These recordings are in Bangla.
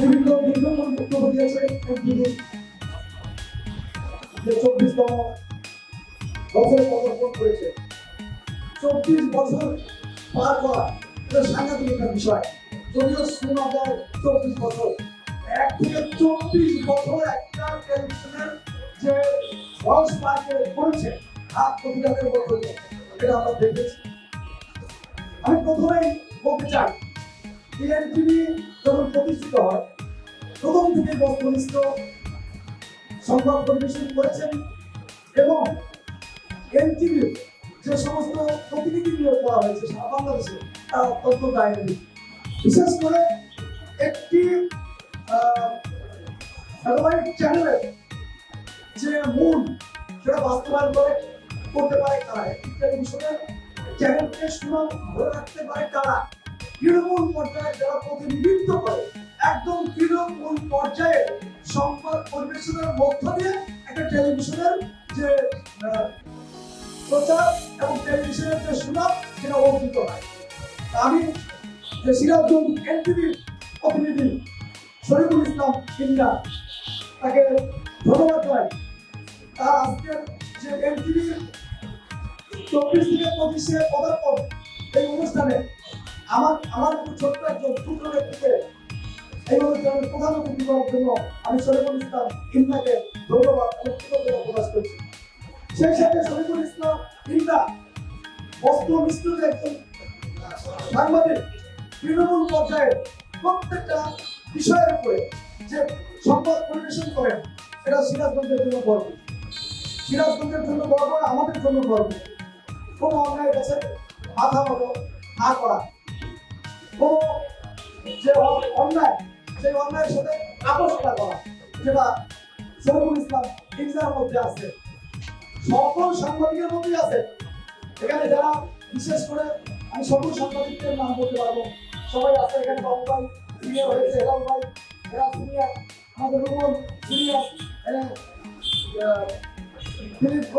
বিভিন্ন বক্তব্য দিয়েছে যে 24তম বছরে পদার্পণ করেছে। 24 বছর পার করা এটা সাংঘাতিক একটা বিষয়। যদিও শোনা যায় 24 বছর, 1 থেকে 24 বছর একটা টেলিভিশনের যে বয়স পার করেছে হাত প্রতিঘাতের বছর, এটা আমরা দেখেছি। আমি প্রথমেই বলতে চাই টিএনটিভি যখন প্রতিষ্ঠিত হয় প্রথম থেকে বস্তুনিষ্ঠ সংবাদ পরিবেশন করেছেন এবং এনটিভি যে সমস্ত প্রতিনিধি নিয়োগ করা হয়েছে সারা বাংলাদেশে তারা অত্যন্ত দায়িত্ব। বিশেষ করে একটি স্যাটেলাইট চ্যানেলের যে মূল সেটা বাস্তবায়ন করতে পারে তারা, একটি টেলিভিশনের চ্যানেলকে সুনাম ধরে রাখতে পারে তারা, তৃণমূল পর্যায়ে যারা প্রতিনিধিত্ব করে একদম তৃণমূল পর্যায়ে সংবাদ পরিবেশনের মধ্য দিয়ে একটা টেলিভিশনের যে প্রচার এবং টেলিভিশনের যে সুনাম সেটা অর্জিত হয়। আমি যে সিরাজগঞ্জ এনটিভির প্রতিনিধি শরীফুল ইসলাম ইন্না তাকে ধন্যবাদ জানাই। তার আজকের যে এনটিভির 24 থেকে 25 পদার্পণ এই অনুষ্ঠানে আমার ছোট্ট একজন ক্ষুদ্র ব্যক্তিকে এই অনুষ্ঠানের প্রধান অতিথি করার জন্য আমি শরীফুল ইসলাম ইন্নাকে ধন্যবাদ এবং কৃতজ্ঞতা প্রকাশ করছি। সেই সাথে শরীফুল ইসলাম ইন্না বস্তুনিষ্ঠ একজন সাংবাদিক, তৃণমূল পর্যায়ে প্রত্যেকটা বিষয়ের উপরে যে সংবাদ পরিবেশন করেন এটা সিরাজগঞ্জের জন্য গর্ব, সিরাজগঞ্জের জন্য গর্ব, আমাদের জন্য গর্ব। কোনো অন্যায়ের কাছে মাথা মতো না করা, কোনো যে অন্যায় সেই অন্যায়ের সাথে আপোষ না করা, যেটা শরীফুল ইসলাম ইন্নার মধ্যে আছে, সকল সাংবাদিকের মধ্যেই আছে। এখানে যারা বিশেষ করে আমি সকল সাংবাদিকদের নাম বলতে পারবো, সবাই আছে এখানে। বাবু ভাই সিনিয়র হয়েছে, হেলাল ভাই এরা সিনিয়র, আমাদের রুমন সিনিয়র, দিলীপ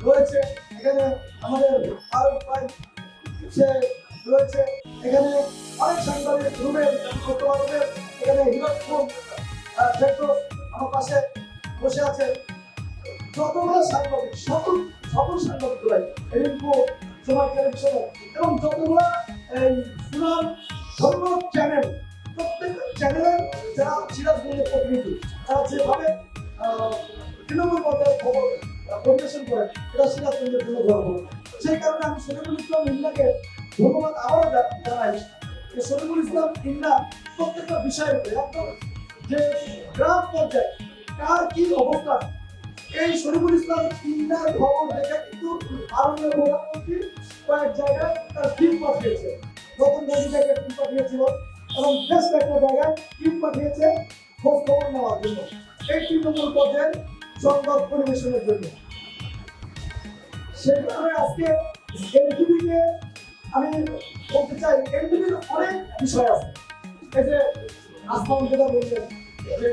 রয়েছে এখানে, আমাদের ফারুক ভাই সে রয়েছে এখানে, অনেক সাংবাদিক রুমের বর্তমানের এখানে হিরোপুর ফেরদৌস আমার পাশে বসে আছে। যতগুলো সাংবাদিক সকল সাংবাদিকগুলাই রিঙ্কু সময় টেলিভিশনে এবং যতগুলো এই সুনাম ধন্য চ্যানেল, প্রত্যেক চ্যানেলের যারা সিরাজগঞ্জের প্রতিনিধি তারা যেভাবে তৃণমূল পর্যায়ে খবর পরিবেশন করেন এটা সিরাজগঞ্জের জন্য গর্ব। সেই কারণে আমি শরীফুল ইসলাম ইন্নাকে ধন্যবাদ আবারও জানাই। শরীফুল ইসলাম ইন্না প্রত্যেকটা বিষয়ের উপরে একদম যে গ্রাম পর্যায়ে কার কি অবস্থা, এই শরীফুল ইসলাম ইন্নার খবর দেখে কিন্তু মাননীয় প্রধানমন্ত্রী কয়েক জায়গায় তার টিম পাঠিয়েছে, নতুন নদী থেকে টিম পাঠিয়েছিল এবং বেশ কয়েকটা জায়গায় টিম পাঠিয়েছে খোঁজ খবর নেওয়ার জন্য, এই তৃণমূল পর্যায়ের সংবাদ পরিবেশনের জন্য। সেই কারণে আজকে এনটিভিকে আমি বলতে চাই এনটিভির অনেক বিষয় আছে। এই যে আসমান যেটা বললেন যে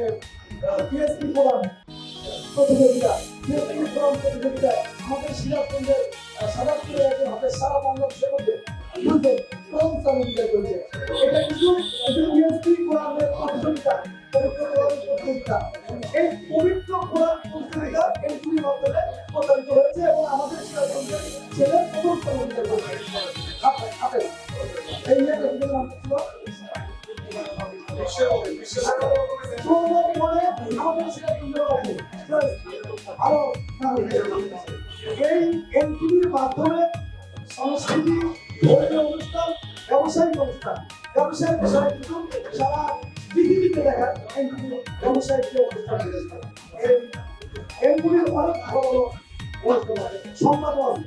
পিএসপি ফোরাম প্রতিযোগিতা, পিএসপি ফোরাম প্রতিযোগিতায় আমাদের সিরাজগঞ্জের সাদাপুরে হবে সারা বাংলাদেশের মধ্যে দুজন প্রতিযোগিতা করেছে। এটা কিন্তু পিএসপি ফোরামের প্রতিযোগিতা, প্রতিযোগিতা, এই পবিত্র ফোরাম প্রতিযোগিতা এনটিভির মাধ্যমে প্রচারিত হয়েছে এবং আমাদের সিরাজগঞ্জের ছেলে প্রথম প্রতিযোগিতা করেছে। এই নিয়ে নাম ছিল এই এনটিভির মাধ্যমে সংস্কৃতি, ধর্মীয় অনুষ্ঠান, ব্যবসায়িক অনুষ্ঠান, ব্যবসায়িক বিষয় কিন্তু সারা পৃথিবীতে দেখা এনটিভি ব্যবসায়িক অনুষ্ঠান। এনটিভির অনেক ভালো অনুষ্ঠান আছে, সংবাদও আছে।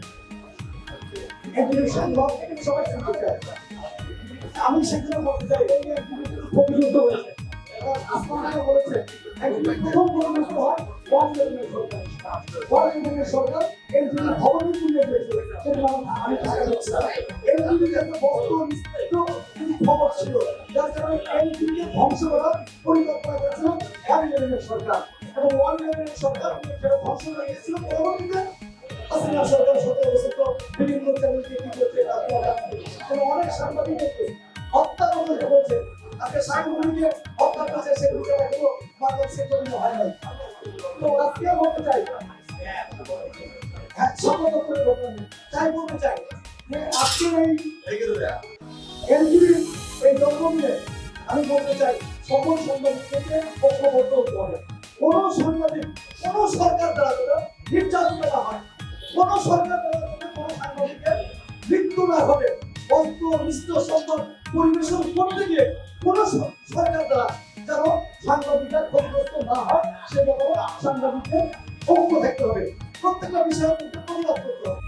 এনটিভির সংবাদ এখানে সবাই শুনতে চায়। আমি সেখানে বলতে চাই এই যে প্রতিযুদ্ধ হয়েছে, আসমানকে বলেছে প্রথম পরিবেশ হয় সরকার এনটিভির ভবনের তুলে দিয়েছে, আমি এনটিভির একটা বস্তুনিষ্ঠ খবর ছিল, যার কারণে এনটিভিকে ধ্বংস করার পরিকল্পনা করেছিল সরকার এবং সরকার সেটা ধ্বংস করে গিয়েছিল। পরবর্তীতে হাসিনা সরকার 17 বছর বিভিন্ন চ্যানেলকে কি করছে অনেক সাংবাদিক হত্যার মধ্যে বলছে আজকে সাংবাদিককে হত্যা করেছে সে বিচার এখনো বাংলাদেশের জন্য হয় নাই। তো আজকে বলতে চাই হ্যাঁ সম্মত করে ঘটনা নেই। তাই বলতে চাই যে আজকে এই এনজিবি এই জন্মদিনে আমি বলতে চাই সকল সাংবাদিকদেরকে ঐক্যবদ্ধ হতে হবে। কোনো সাংবাদিক কোনো সরকার দ্বারা যেন নির্যাতিত না হয়, কোনো সরকার দ্বারা যেন কোনো সাংবাদিকের মৃত্যু না ঘটে, অস্ত্র মিশ্র সম্পদ পরিবেশন করতে গিয়ে কোনো সরকার দ্বারা যেন সাংবাদিকরা ক্ষতিগ্রস্ত না হয় সে ব্যাপারে সাংবাদিকদের ঐক্য থাকতে হবে। প্রত্যেকটা বিষয়ের মধ্যে প্রতিবাদ করতে হবে।